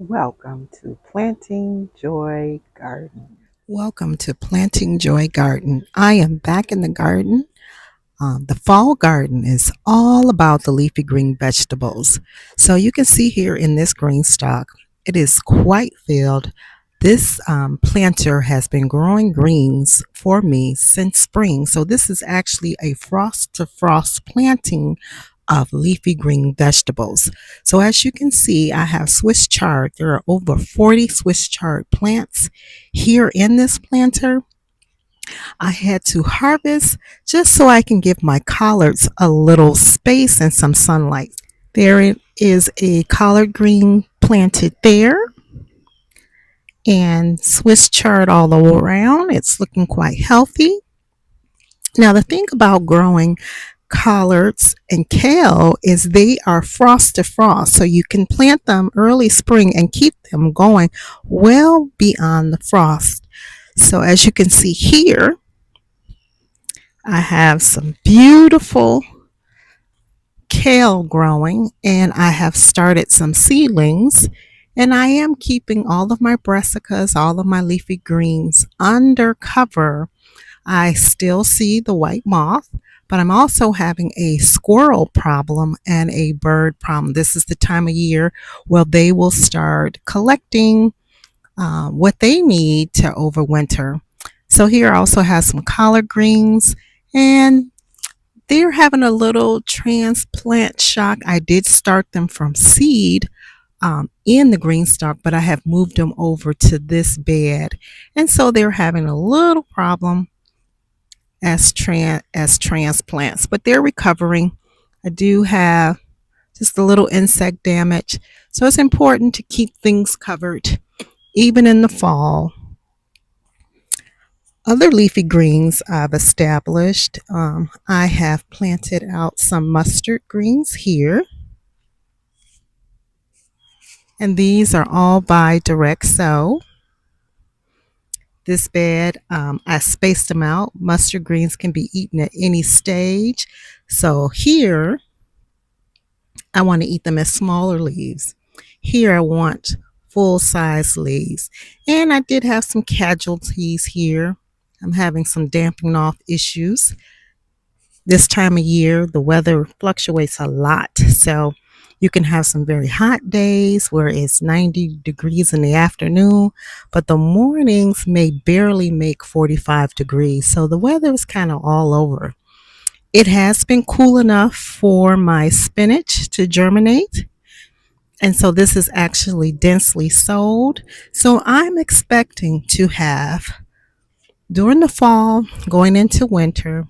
Welcome to Planting Joy Garden. Welcome to Planting Joy Garden. I am back in the garden. The fall garden is all about the leafy green vegetables. So you can see here in this green stalk, it is quite filled. This planter has been growing greens for me since spring. So this is actually a frost to frost planting of leafy green vegetables. So as you can see, I have Swiss chard. There are over 40 Swiss chard plants here in this planter. I had to harvest just so I can give my collards a little space and some sunlight. There is a collard green planted there and Swiss chard all around. It's looking quite healthy. Now, the thing about growing collards and kale is they are frost to frost, so you can plant them early spring and keep them going well beyond the frost. So, as you can see here, I have some beautiful kale growing, and I have started some seedlings. And I am keeping all of my brassicas, all of my leafy greens under cover. I still see the white moth, but I'm also having a squirrel problem and a bird problem. This is the time of year where they will start collecting what they need to overwinter. So here I also have some collard greens, and they're having a little transplant shock. I did start them from seed in the green stalk, but I have moved them over to this bed. And so they're having a little problem as transplants, but they're recovering. I do have just a little insect damage. So it's important to keep things covered even in the fall. Other leafy greens I've established. I have planted out some mustard greens here, and these are all by direct sow. This bed, I spaced them out. Mustard greens can be eaten at any stage. So here, I want to eat them as smaller leaves. Here, I want full size leaves. And I did have some casualties here. I'm having some damping off issues. This time of year, the weather fluctuates a lot. So you can have some very hot days where it's 90 degrees in the afternoon, but the mornings may barely make 45 degrees. So the weather is kind of all over. It has been cool enough for my spinach to germinate. And so this is actually densely sowed. So I'm expecting to have during the fall, going into winter,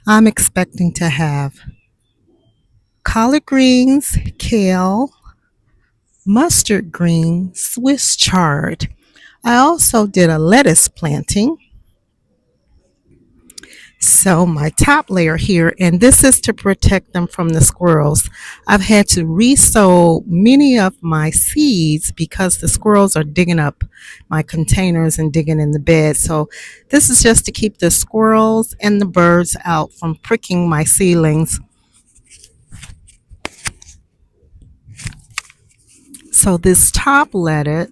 I'm expecting to have collard greens, kale, mustard green, Swiss chard. I also did a lettuce planting. So my top layer here, and this is to protect them from the squirrels. I've had to resow many of my seeds because the squirrels are digging up my containers and digging in the bed. So this is just to keep the squirrels and the birds out from pricking my seedlings. So this top layer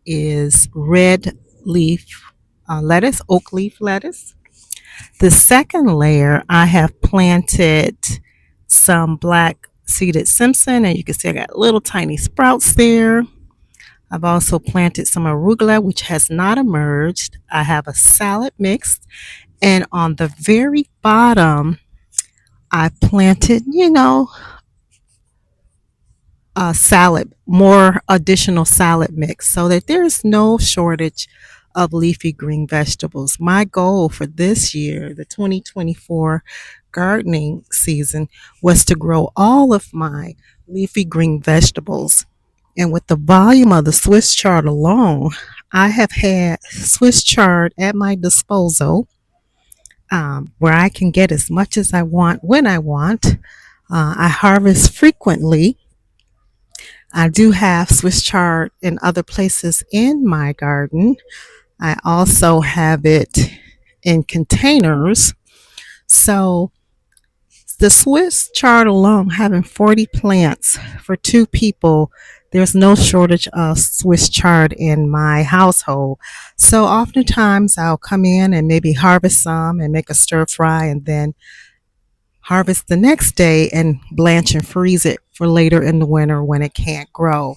is red leaf lettuce, oak leaf lettuce. The second layer, I have planted some black seeded Simpson, and you can see I got little tiny sprouts there. I've also planted some arugula, which has not emerged. I have a salad mix, and on the very bottom, I planted, a salad, more additional salad mix so that there's no shortage of leafy green vegetables. My goal for this year, the 2024 gardening season, was to grow all of my leafy green vegetables. And with the volume of the Swiss chard alone, I have had Swiss chard at my disposal, where I can get as much as I want when I want. I harvest frequently. I do have Swiss chard in other places in my garden. I also have it in containers. So The Swiss chard alone, having 40 plants for two people, there's no shortage of Swiss chard in my household. So oftentimes I'll come in and maybe harvest some and make a stir fry and then harvest the next day and blanch and freeze it for later in the winter when it can't grow.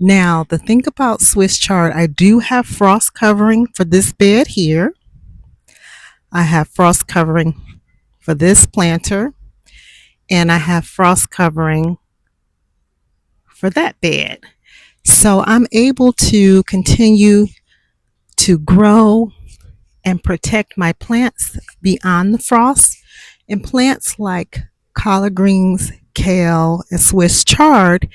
Now, the thing about Swiss chard, I do have frost covering for this bed here. I have frost covering for this planter, and I have frost covering for that bed. So I'm able to continue to grow and protect my plants beyond the frost. And plants like collard greens, kale, and Swiss chard,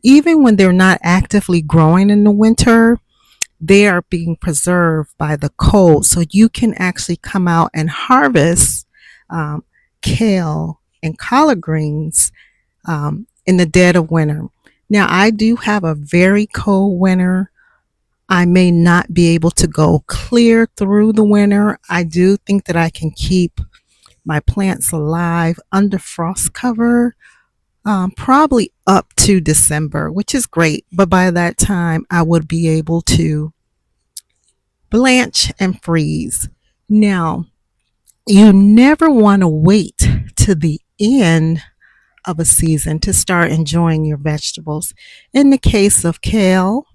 even when they're not actively growing in the winter, they are being preserved by the cold. So you can actually come out and harvest um, kale and collard greens in the dead of winter. Now, I do have a very cold winter. I may not be able to go clear through the winter. I do think that I can keep my plants alive under frost cover probably up to December, which is great. But by that time, I would be able to blanch and freeze. Now, you never want to wait to the end of a season to start enjoying your vegetables. In the case of kale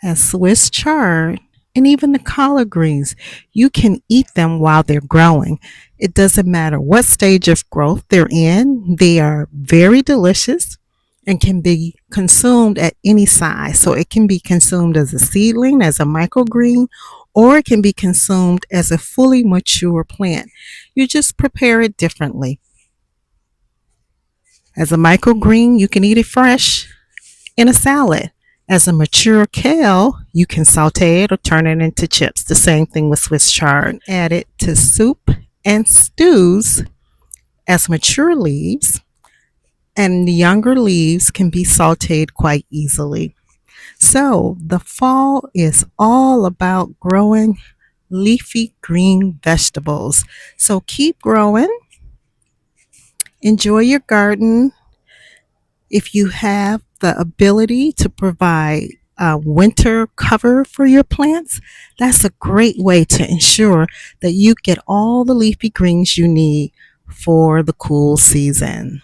and Swiss chard, and even the collard greens, you can eat them while they're growing. It doesn't matter what stage of growth they're in, they are very delicious and can be consumed at any size. So it can be consumed as a seedling, as a microgreen, or it can be consumed as a fully mature plant. You just prepare it differently. As a microgreen, you can eat it fresh in a salad. As a mature kale, you can saute it or turn it into chips. The same thing with Swiss chard. Add it to soup and stews as mature leaves, and the younger leaves can be sauteed quite easily. So the fall is all about growing leafy green vegetables. So keep growing, enjoy your garden. If you have the ability to provide winter cover for your plants, that's a great way to ensure that you get all the leafy greens you need for the cool season.